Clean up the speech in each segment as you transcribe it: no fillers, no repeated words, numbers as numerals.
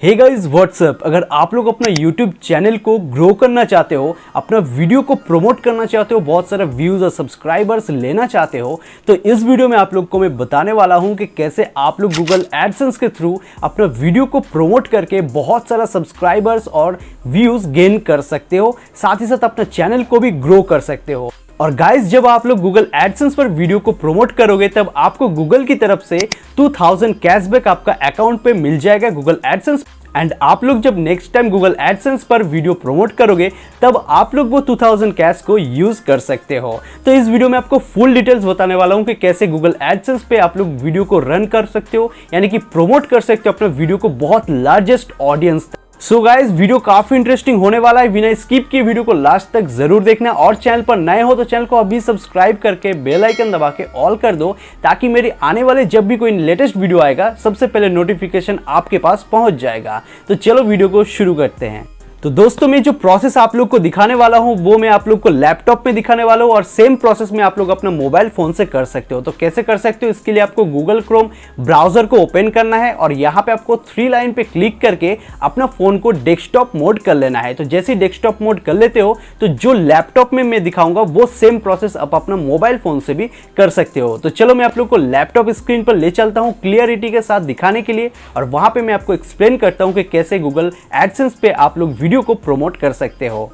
Hey guys what's up. अगर आप लोग अपना यूट्यूब चैनल को ग्रो करना चाहते हो, अपना वीडियो को प्रमोट करना चाहते हो, बहुत सारा व्यूज और सब्सक्राइबर्स लेना चाहते हो, तो इस वीडियो में आप लोग को मैं बताने वाला हूं कि कैसे आप लोग गूगल एडसेंस के थ्रू अपना वीडियो को प्रमोट करके बहुत सारा सब्सक्राइबर्स और व्यूज गेन कर सकते हो, साथ ही साथ अपना चैनल को भी ग्रो कर सकते हो। और गाइस, जब आप लोग गूगल एडसेंस पर वीडियो को प्रमोट करोगे तब आपको गूगल की तरफ से 2000 कैशबैक आपका अकाउंट पे मिल जाएगा गूगल एडसेंस। एंड आप लोग जब नेक्स्ट टाइम गूगल एडसेंस पर वीडियो प्रमोट करोगे तब आप लोग वो 2000 कैश को यूज कर सकते हो। तो इस वीडियो में आपको फुल डिटेल्स बताने वाला हूं कि कैसे गूगल एडसेंस पे आप लोग वीडियो को रन कर सकते हो, यानी कि प्रमोट कर सकते हो अपना वीडियो को बहुत largest audience. So guys, video काफी इंटरेस्टिंग होने वाला है, बिना स्किप किए वीडियो को लास्ट तक जरूर देखना। और चैनल पर नए हो तो चैनल को अभी सब्सक्राइब करके बेल आइकन दबा के ऑल कर दो, ताकि मेरे आने वाले जब भी कोई लेटेस्ट वीडियो आएगा सबसे पहले नोटिफिकेशन आपके पास पहुंच जाएगा। तो चलो वीडियो को शुरू करते हैं। तो दोस्तों, मैं जो प्रोसेस आप लोग को दिखाने वाला हूं वो मैं आप लोग को लैपटॉप में दिखाने वाला हूं, और सेम प्रोसेस में आप लोग अपना मोबाइल फोन से कर सकते हो। तो कैसे कर सकते हो, इसके लिए आपको गूगल क्रोम ब्राउजर को ओपन करना है और यहाँ पे आपको 3 लाइन पे क्लिक करके अपना फोन को डेस्कटॉप मोड कर लेना है। तो जैसे ही डेस्कटॉप मोड कर लेते हो तो जो लैपटॉप में मैं दिखाऊंगा वो सेम प्रोसेस आप अपना मोबाइल फोन से भी कर सकते हो। तो चलो मैं आप लोग को लैपटॉप स्क्रीन पर ले चलता हूँ क्लियरिटी के साथ दिखाने के लिए, और वहां पे मैं आपको एक्सप्लेन करता हूँ कि कैसे गूगल एडसेंस पे आप लोग वीडियो को प्रमोट कर सकते हो।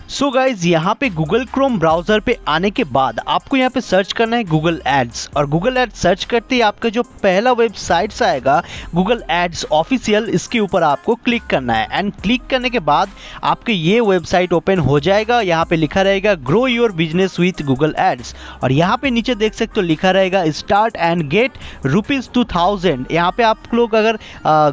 सो गाइज, यहाँ पे गूगल क्रोम ब्राउजर पे आने के बाद आपको यहाँ पे सर्च करना है गूगल एड्स, और गूगल एड्स सर्च करते ही आपका जो पहला वेबसाइट आएगा गूगल एड्स ऑफिशियल, इसके ऊपर आपको क्लिक करना है। एंड क्लिक करने के बाद आपके ये वेबसाइट ओपन हो जाएगा। यहाँ पे लिखा रहेगा grow your business with Google ads, और यहाँ पे नीचे देख सकते हो लिखा रहेगा स्टार्ट एंड गेट ₹2000। यहाँ पे आप लोग अगर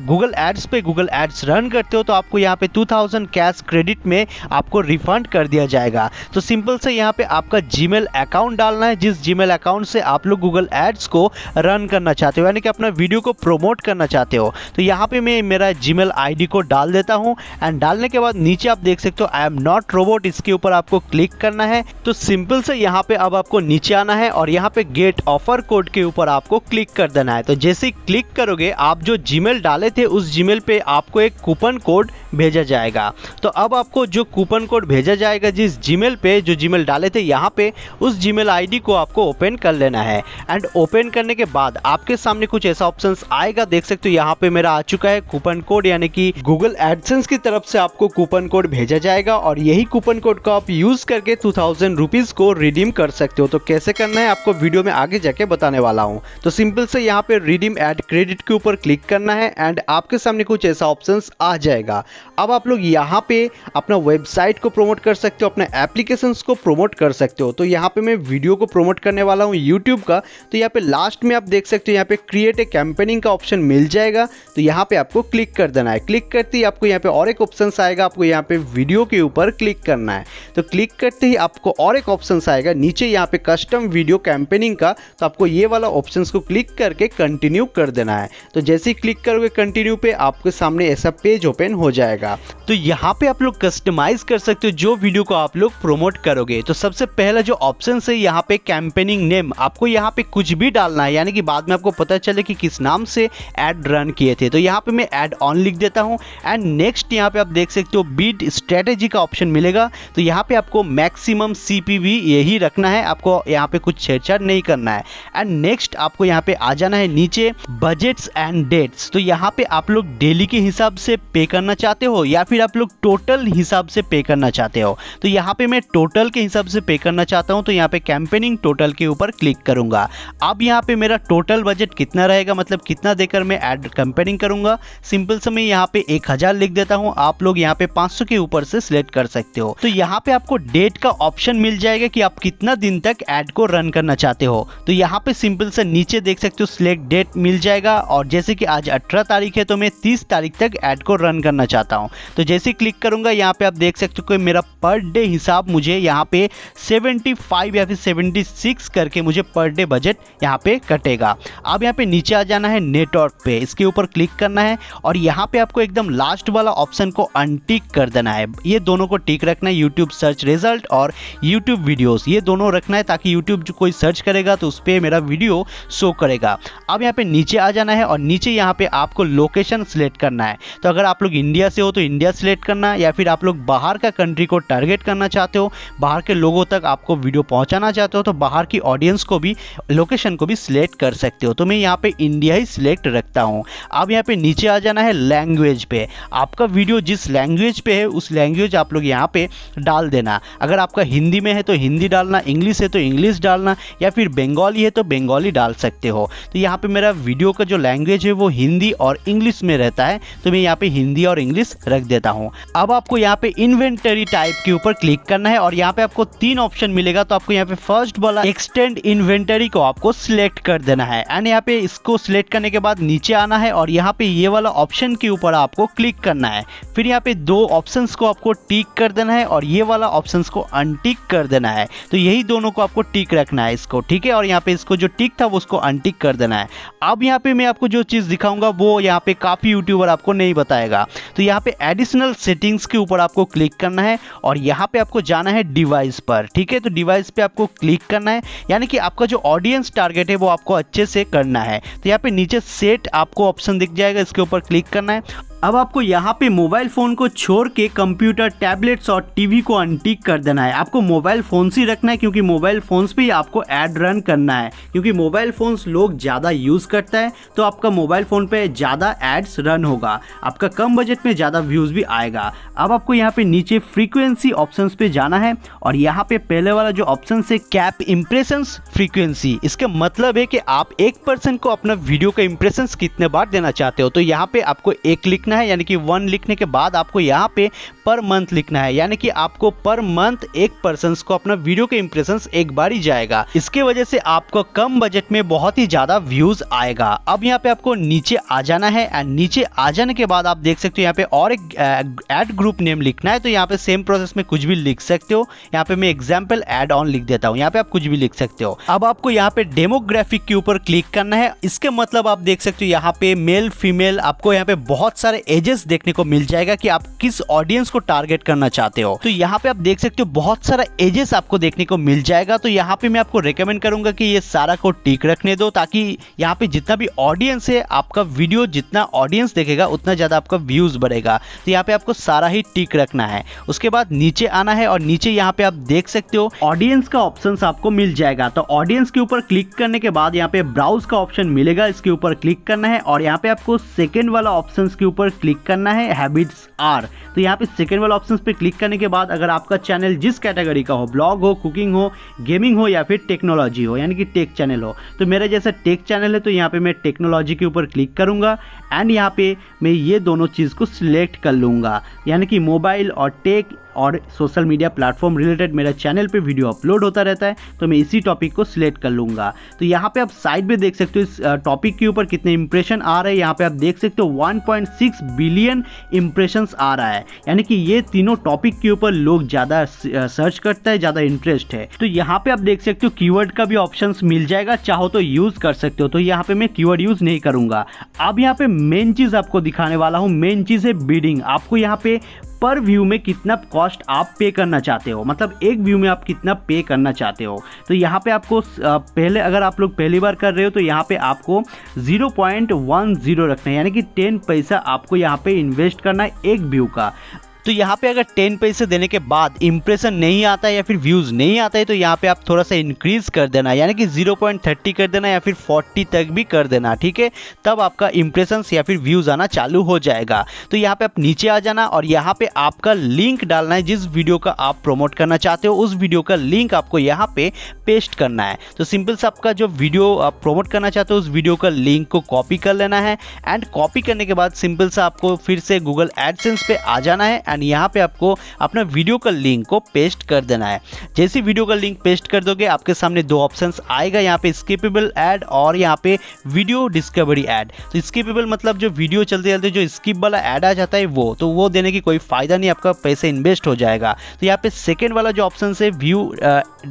गूगल एड्स पे गूगल एड्स रन करते हो तो आपको यहाँ पे 2000 कैश क्रेडिट में आपको रिफंड कर दिया जाएगा। तो सिंपल से यहाँ पे आपका जीमेल अकाउंट डालना है, जिस जीमेल अकाउंट से आप लोग गूगल एड्स को रन करना चाहते हो, यानी कि अपना वीडियो को प्रमोट करना चाहते हो। तो यहाँ पे मैं मेरा जीमेल आईडी को डाल देता हूँ। एंड डालने के बाद नीचे आप देख सकते हो आई एम नॉट रोबोट, इसके ऊपर आपको क्लिक करना है। तो सिंपल से यहाँ पे अब आपको नीचे आना है और यहाँ पे गेट ऑफर कोड के ऊपर आपको क्लिक कर देना है। तो जैसे ही क्लिक करोगे, आप जो जीमेल डाले थे उस जीमेल पे आपको एक कूपन कोड भेजा जाएगा। तो अब आपको जो कूपन कोड भेजा जाएगा जिस जीमेल पे, जो जीमेल डाले थे यहाँ पे, उस जीमेल आईडी को आपको ओपन कर लेना है। एंड ओपन करने के बाद आपके सामने कुछ ऐसा ऑप्शंस आएगा, देख सकते हो यहाँ पे मेरा आ चुका है कूपन कोड, यानी कि गूगल एडसेंस की तरफ से आपको कूपन कोड भेजा जाएगा, और यही कूपन कोड को आप यूज करके 2000 रुपीज को रिडीम कर सकते हो। तो कैसे करना है आपको वीडियो में आगे जाके बताने वाला हूँ। तो सिंपल से यहाँ पे रिडीम एड क्रेडिट के ऊपर क्लिक करना है एंड आपके सामने कुछ ऐसा ऑप्शंस आ जाएगा। अब आप लोग यहाँ पे अपना वेबसाइट को प्रमोट कर सकते हो, अपने एप्लीकेशंस को प्रमोट कर सकते हो। तो यहाँ पे मैं वीडियो को प्रमोट करने वाला हूँ यूट्यूब का। तो यहाँ पे लास्ट में आप देख सकते हो यहाँ पे क्रिएट ए कैंपेनिंग का ऑप्शन मिल जाएगा। तो यहाँ पे आपको क्लिक कर देना है। क्लिक करते ही आपको यहाँ पे और एक ऑप्शन आएगा, आपको यहाँ पे वीडियो के ऊपर क्लिक करना है। तो क्लिक करते ही आपको और एक ऑप्शन आएगा नीचे यहाँ पे कस्टम वीडियो कैंपेनिंग का। तो आपको ये वाला ऑप्शन को क्लिक करके कंटिन्यू कर देना है। तो जैसे ही क्लिक करोगे कंटिन्यू पे, आपके सामने ऐसा पेज ओपन हो जाएगा। तो यहाँ पे आप लोग कस्टमाइज कर सकते हो जो वीडियो को आप लोग प्रमोट करोगे। तो सबसे पहला जो ऑप्शन है यहाँ पे कैंपेनिंग नेम, आपको यहाँ पे कुछ भी डालना है, यानी कि बाद में आपको पता चले कि किस नाम से एड रन किए थे। तो यहाँ पे मैं एड ऑन लिख देता हूँ। एंड नेक्स्ट यहाँ पे आप देख सकते हो बीट स्ट्रेटेजी का ऑप्शन मिलेगा। तो यहाँ पे आपको मैक्सिमम CPV यही रखना है, आपको यहाँ पे कुछ छेड़छाड़ नहीं करना है। एंड नेक्स्ट आपको यहाँ पे आ जाना है नीचे बजट्स एंड डेट्स। तो यहाँ पे आप लोग डेली के हिसाब से पे करना चाहते हो या फिर आप लोग टोटल हिसाब से पे करना चाहते हो। तो यहाँ पे मैं टोटल के हिसाब से पे करना चाहता हूँ, तो यहाँ पे कैंपेनिंग टोटल के ऊपर क्लिक करूंगा। अब यहाँ पे मेरा टोटल बजट कितना रहेगा, मतलब कितना देकर मैं एड कैंपेनिंग करूंगा। सिंपल से मैं यहाँ पे 1000 लिख देता हूँ। आप लोग यहाँ पे 500 के ऊपर से सिलेक्ट कर सकते हो। तो यहाँ पे आपको डेट का ऑप्शन मिल जाएगा कि आप कितना दिन तक एड को रन करना चाहते हो। तो यहाँ पे सिंपल से नीचे देख सकते हो सिलेक्ट डेट मिल जाएगा, और जैसे कि आज 18 तारीख है तो मैं 30 तारीख तक एड को रन करना चाहता चाहता हूँ। तो जैसे क्लिक करूंगा यहाँ पे आप देख सकते हो कि मेरा पर डे हिसाब मुझे यहाँ पे 75 या फिर 76 करके मुझे पर डे बजट यहाँ पे कटेगा। अब यहाँ पे नीचे आ जाना है नेटवर्क पे, इसके ऊपर क्लिक करना है और यहाँ पे आपको एकदम लास्ट वाला ऑप्शन को अनटिक कर देना है। ये दोनों को टिक रखना है, यूट्यूब सर्च रिजल्ट और यूट्यूब वीडियोस, ये दोनों रखना है ताकि यूट्यूब जो कोई सर्च करेगा तो उस पर मेरा वीडियो शो करेगा। अब यहाँ पे नीचे आ जाना है और नीचे यहाँ पे आपको लोकेशन सिलेक्ट करना है। तो अगर आप लोग इंडिया से हो तो इंडिया सिलेक्ट करना, या फिर आप लोग बाहर का कंट्री को टारगेट करना चाहते हो, बाहर के लोगों तक आपको वीडियो पहुंचाना चाहते हो, तो बाहर की ऑडियंस को भी, लोकेशन को भी सिलेक्ट कर सकते हो। तो मैं यहाँ पे इंडिया ही सिलेक्ट रखता हूँ। अब यहाँ पे नीचे आ जाना है लैंग्वेज पे, आपका वीडियो जिस लैंग्वेज पे है उस लैंग्वेज आप लोग यहाँ पे डाल देना। अगर आपका हिंदी में है तो हिंदी डालना, इंग्लिश है तो इंग्लिश डालना, या फिर बंगाली है तो बंगाली डाल सकते हो। तो यहाँ पे मेरा वीडियो का जो लैंग्वेज है वो हिंदी और इंग्लिश में रहता है, तो मैं यहाँ पे हिंदी और इंग्लिश रख देता हूँ। अब आपको यहाँ पे इन्वेंटरी टाइप के ऊपर क्लिक करना है और यहाँ पे आपको 3 ऑप्शन मिलेगा। तो आपको यहाँ पे फर्स्ट वाला एक्सटेंड इन्वेंटरी को आपको सिलेक्ट कर देना है एंड यहाँ पे इसको सिलेक्ट करने के बाद नीचे आना है और यहाँ पे ये वाला ऑप्शन के ऊपर आपको क्लिक करना है। फिर यहाँ पे 2 ऑप्शंस को आपको टिक कर देना है और ये वाला ऑप्शंस को अनटिक कर देना है। तो यही दोनों को आपको टिक रखना है इसको, ठीक है। और यहाँ पे इसको जो टिक था वो उसको अनटिक कर देना है। अब यहाँ पे मैं आपको जो चीज़ दिखाऊंगा वो यहाँ पे काफ़ी यूट्यूबर आपको नहीं बताएगा। तो यहाँ पे एडिशनल सेटिंग्स के ऊपर आपको क्लिक करना है और यहाँ पे आपको जाना है डिवाइस पर, ठीक है। तो डिवाइस पे आपको क्लिक करना है, यानी कि आपका जो ऑडियंस टारगेट है वो आपको अच्छे से करना है। तो यहाँ पे नीचे सेट आपको ऑप्शन दिख जाएगा, इसके ऊपर क्लिक करना है। अब आपको यहाँ पे मोबाइल फ़ोन को छोड़ के कंप्यूटर, टैबलेट्स और टीवी को अनटिक कर देना है। आपको मोबाइल फ़ोन ही रखना है क्योंकि मोबाइल फ़ोन्स पे ही आपको ऐड रन करना है, क्योंकि मोबाइल फ़ोन्स लोग ज़्यादा यूज़ करता है तो आपका मोबाइल फ़ोन पे ज़्यादा एड्स रन होगा, आपका कम बजट में ज़्यादा व्यूज़ भी आएगा। अब आपको यहाँ पे नीचे फ्रीक्वेंसी ऑप्शंस पे जाना है और यहाँ पे पहले वाला जो ऑप्शन है कैप इम्प्रेशंस फ्रीक्वेंसी, इसका मतलब है कि आप एक पर्सन को अपना वीडियो का इम्प्रेशंस कितने बार देना चाहते हो। तो यहाँ पे आपको एक लिखना है, यानी कि 1 लिखने के बाद आपको यहाँ पे पर मंथ लिखना है, यानी कि आपको पर मंथ एक पर्सन को अपना वीडियो के इंप्रेशंस एक बार ही जाएगा। इसके वजह से आपको कम बजट में बहुत ही ज्यादा व्यूज आएगा। अब यहाँ पे आपको नीचे आ जाना है एंड नीचे आ जाने के बाद आप देख सकते हो यहाँ पे और एक एड ग्रुप नेम लिखना है। तो यहाँ पे सेम प्रोसेस में कुछ भी लिख सकते हो। यहाँ पे मैं एग्जाम्पल एड ऑन लिख देता हूँ, यहाँ पे आप कुछ भी लिख सकते हो। अब आपको यहाँ पे डेमोग्राफिक के ऊपर क्लिक करना है। इसके मतलब आप देख सकते हो यहाँ पे मेल फीमेल, आपको यहाँ पे बहुत सारे एजेस देखने को मिल जाएगा कि आप किस ऑडियंस को टारगेट करना चाहते हो। तो यहाँ पे आप देख सकते हो बहुत सारा एजेस आपको देखने को मिल जाएगा। तो यहाँ पे मैं आपको रेकमेंड करूंगा कि ये सारा को टिक रखने दो, ताकि यहाँ पे जितना भी ऑडियंस है, आपका वीडियो जितना ऑडियंस देखेगा उतना ज्यादा आपका व्यूज बढ़ेगा। तो यहाँ पे आपको सारा ही टिक रखना है। उसके बाद नीचे आना है और नीचे यहाँ पे आप देख सकते हो ऑडियंस का ऑप्शन आपको मिल जाएगा। तो ऑडियंस के ऊपर क्लिक करने के बाद यहाँ पे ब्राउज का ऑप्शन मिलेगा, इसके ऊपर क्लिक करना है और यहाँ पे आपको सेकेंड वाला ऑप्शन के ऊपर क्लिक करना है, हैबिट्स आर। तो यहाँ पे सेकेंड वाला ऑप्शन पे क्लिक करने के बाद अगर आपका चैनल जिस कैटेगरी का हो, ब्लॉग हो, कुकिंग हो, गेमिंग हो या फिर टेक्नोलॉजी हो, यानी कि टेक चैनल हो, तो मेरा जैसा टेक चैनल है तो यहाँ पे मैं टेक्नोलॉजी के ऊपर क्लिक करूंगा एंड यहाँ पे मैं ये दोनों चीज़ को सिलेक्ट कर लूँगा, यानी कि मोबाइल और टेक और सोशल मीडिया प्लेटफॉर्म रिलेटेड मेरा चैनल पे वीडियो अपलोड होता रहता है, तो मैं इसी टॉपिक को सिलेक्ट कर लूँगा। तो यहाँ पे आप साइड में देख सकते हो इस टॉपिक के ऊपर कितने इंप्रेशन आ रहे हैं। यहाँ पे आप देख सकते हो 1.6 बिलियन इंप्रेशंस आ रहा है, यानी कि ये तीनों टॉपिक के ऊपर लोग ज़्यादा सर्च करता है, ज़्यादा इंटरेस्ट है। तो यहाँ पे आप देख सकते हो कीवर्ड का भी ऑप्शन मिल जाएगा, चाहो तो यूज़ कर सकते हो। तो यहाँ पे मैं कीवर्ड यूज़ नहीं करूँगा। अब यहाँ पे मेन चीज़ आपको दिखाने वाला हूँ, मेन चीज़ है बिडिंग। आपको यहाँ पे पर व्यू में कितना कॉस्ट आप पे करना चाहते हो, मतलब एक व्यू में आप कितना पे करना चाहते हो। तो यहाँ पे आपको पहले, अगर आप लोग पहली बार कर रहे हो तो यहाँ पे आपको 0.10 रखना है, यानी कि 10 पैसा आपको यहाँ पे इन्वेस्ट करना है एक व्यू का। तो यहाँ पे अगर 10 पैसे देने के बाद इंप्रेशन नहीं आता है या फिर व्यूज़ नहीं आता है तो यहाँ पे आप थोड़ा सा इंक्रीज कर देना, यानी कि 0.30 कर देना या फिर 40 तक भी कर देना, ठीक है। तब आपका इंप्रेशंस या फिर व्यूज़ आना चालू हो जाएगा। तो यहाँ पे आप नीचे आ जाना और यहाँ पे आपका लिंक डालना है, जिस वीडियो का आप प्रमोट करना चाहते हो उस वीडियो का लिंक आपको यहाँ पे पेस्ट करना है। तो सिंपल से आपका जो वीडियो आप प्रमोट करना चाहते हो उस वीडियो का लिंक को कॉपी कर लेना है एंड कॉपी करने के बाद सिंपल से आपको फिर से गूगल एडसेंस पे आ जाना है एंड यहाँ पे आपको अपना वीडियो का लिंक को पेस्ट कर देना है। जैसे वीडियो का लिंक पेस्ट कर दोगे आपके सामने दो ऑप्शंस आएगा, यहाँ पे स्किपेबल ऐड और यहाँ पे वीडियो डिस्कवरी ऐड। तो स्किपेबल मतलब जो वीडियो चलते चलते जो स्किप वाला ऐड आ जाता है तो वो देने की कोई फायदा नहीं, आपका पैसे इन्वेस्ट हो जाएगा। तो यहाँ पे सेकेंड वाला जो ऑप्शन है व्यू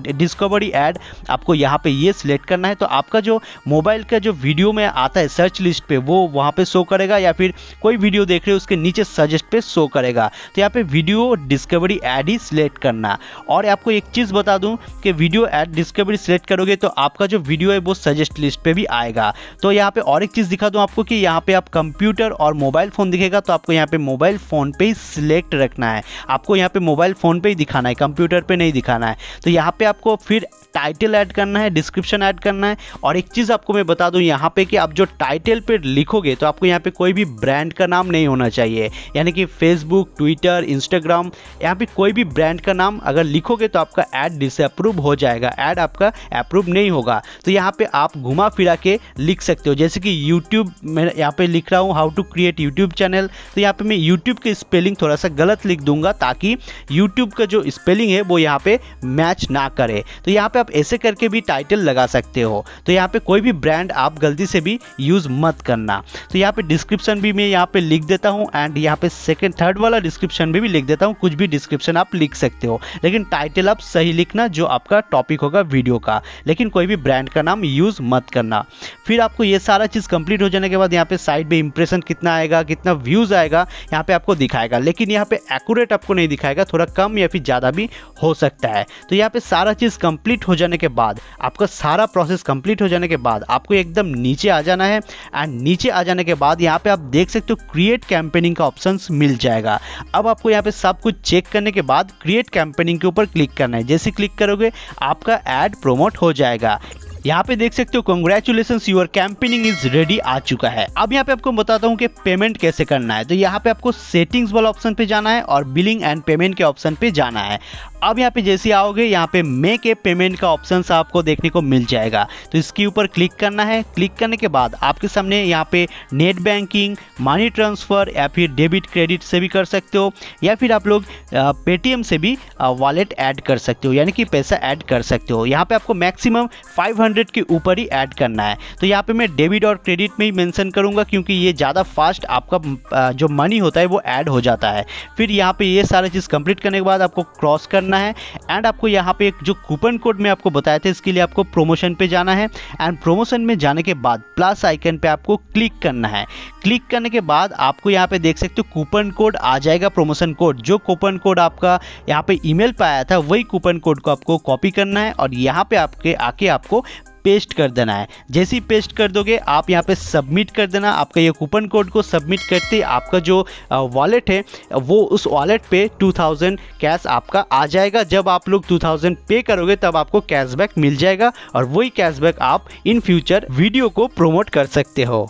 डिस्कवरी ऐड, आपको यहाँ पे ये सिलेक्ट करना है। तो आपका जो मोबाइल का जो वीडियो में आता है सर्च लिस्ट पे वो वहाँ पे शो करेगा, या फिर कोई वीडियो देख रहे हो उसके नीचे सजेस्ट पे शो करेगा। तो यहाँ पे वीडियो डिस्कवरी ऐड ही सिलेक्ट करना। और आपको एक चीज़ बता दूं कि वीडियो ऐड डिस्कवरी सिलेक्ट करोगे तो आपका जो वीडियो है वो सजेस्ट लिस्ट पे भी आएगा। तो यहाँ पे और एक चीज़ दिखा दूं आपको कि यहाँ पे आप कंप्यूटर और मोबाइल फ़ोन दिखेगा, तो आपको यहाँ पे मोबाइल फ़ोन पे ही सिलेक्ट रखना है। आपको यहाँ पे मोबाइल फ़ोन पे ही दिखाना है, कंप्यूटर पे नहीं दिखाना है। तो यहाँ पे आपको फिर टाइटल ऐड करना है, डिस्क्रिप्शन ऐड करना है। और एक चीज़ आपको मैं बता दूं यहाँ पे कि आप जो टाइटल पे लिखोगे तो आपको यहाँ पे कोई भी ब्रांड का नाम नहीं होना चाहिए, यानी कि फेसबुक, ट्विटर, इंस्टाग्राम, यहाँ पे कोई भी ब्रांड का नाम अगर लिखोगे तो आपका ऐड डिसअप्रूव हो जाएगा, ऐड आपका अप्रूव नहीं होगा। तो यहाँ पे आप घुमा फिरा के लिख सकते हो, जैसे कि यूट्यूब मैं यहाँ पे लिख रहा हूँ how to create YouTube channel. तो यहाँ पे मैं यूट्यूब के स्पेलिंग थोड़ा सा गलत लिख दूंगा ताकि यूट्यूब का जो स्पेलिंग है वो यहाँ पे मैच ना करे। तो यहाँ पे आप ऐसे करके भी टाइटल लगा सकते हो। तो यहाँ पे कोई भी ब्रांड आप गलती से भी यूज़ मत करना। तो यहाँ पे डिस्क्रिप्शन भी मैं यहाँ पे लिख देता हूँ एंड यहाँ पे थर्ड वाला डिस्क्रिप्शन भी लिख देता हूँ। कुछ भी डिस्क्रिप्शन आप लिख सकते हो, लेकिन टाइटल आप सही लिखना जो आपका टॉपिक होगा वीडियो का, लेकिन कोई भी ब्रांड का नाम यूज़ मत करना। फिर आपको ये सारा चीज़ कंप्लीट हो जाने के बाद यहाँ पे साइड पे इंप्रेशन कितना आएगा, कितना व्यूज़ आएगा यहाँ पे आपको दिखाएगा, लेकिन यहाँ पे एक्यूरेट आपको नहीं दिखाएगा, थोड़ा कम या फिर ज़्यादा भी हो सकता है। तो यहाँ पे सारा चीज़ कंप्लीट हो जाने के बाद, आपका सारा प्रोसेस कंप्लीट हो जाने के बाद आपको एकदम नीचे आ जाना है एंड नीचे आ जाने के बाद यहाँ पे आप देख सकते हो क्रिएट कैंपेनिंग का ऑप्शंस मिल जाएगा। अब आपको यहाँ पे सब कुछ चेक करने के बाद क्रिएट कैंपेनिंग के ऊपर क्लिक करना है। जैसे क्लिक करोगे आपका ऐड प्रोमोट हो जाएगा। यहाँ पे देख सकते हो congratulations your campaigning is ready आ चुका है। अब यहाँ पे आपको बताता हूँ कि पेमेंट कैसे करना है। तो यहाँ पे आपको सेटिंग्स वाला ऑप्शन पे जाना है और बिलिंग एंड पेमेंट के ऑप्शन पे जाना है। अब यहाँ पे जैसे आओगे यहाँ पे मेक ए पेमेंट का ऑप्शन आपको देखने को मिल जाएगा। तो इसके ऊपर क्लिक करना है। क्लिक करने के बाद आपके सामने यहाँ पे नेट बैंकिंग, मनी ट्रांसफ़र या फिर डेबिट क्रेडिट से भी कर सकते हो, या फिर आप लोग पेटीएम से भी वॉलेट ऐड कर सकते हो, यानी कि पैसा ऐड कर सकते हो। यहाँ पे आपको मैक्सिमम 500 के ऊपर ही ऐड करना है। तो यहाँ पे मैं डेबिट और क्रेडिट में ही मेंशन करूँगा क्योंकि ये ज़्यादा फास्ट आपका जो मनी होता है वो ऐड हो जाता है। फिर यहाँ पे ये सारा चीज़ कंप्लीट करने के बाद आपको क्रॉस करना है एंड आपको यहाँ पे एक जो कूपन कोड में आपको बताया था इसके लिए आपको प्रमोशन पे जाना है एंड प्रमोशन में जाने के बाद प्लस आइकन पे आपको क्लिक करना है। क्लिक करने के बाद आपको यहाँ पे देख सकते हो कूपन कोड आ जाएगा, प्रमोशन कोड। जो कूपन कोड आपका यहाँ पे ईमेल पे आया था वही कूपन कोड को आपको कॉपी करना है और यहाँ पे आके आपको पेस्ट कर देना है। जैसे ही पेस्ट कर दोगे आप यहाँ पे सबमिट कर देना। आपका ये कूपन कोड को सबमिट करते ही आपका जो वॉलेट है वो उस वॉलेट पे 2000 कैश आपका आ जाएगा। जब आप लोग 2000 पे करोगे तब आपको कैशबैक मिल जाएगा और वही कैशबैक आप इन फ्यूचर वीडियो को प्रमोट कर सकते हो।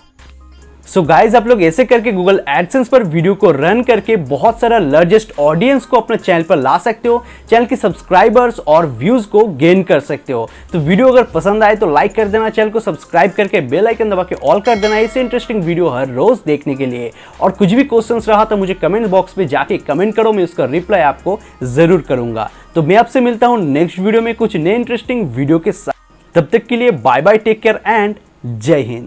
सो गाइज आप लोग ऐसे करके गूगल एडसेंस पर वीडियो को रन करके बहुत सारा लार्जेस्ट ऑडियंस को अपने चैनल पर ला सकते हो, चैनल के सब्सक्राइबर्स और व्यूज को गेन कर सकते हो। तो वीडियो अगर पसंद आए तो लाइक कर देना, चैनल को सब्सक्राइब करके बेल आइकन दबा के ऑल कर देना ऐसे इंटरेस्टिंग वीडियो हर रोज देखने के लिए। और कुछ भी क्वेश्चंस रहा तो मुझे कमेंट बॉक्स में जाके कमेंट करो, मैं उसका रिप्लाई आपको जरूर करूंगा। तो मैं आपसे मिलता हूं नेक्स्ट वीडियो में कुछ नए इंटरेस्टिंग वीडियो के साथ। तब तक के लिए bye bye, take care and जय हिंद।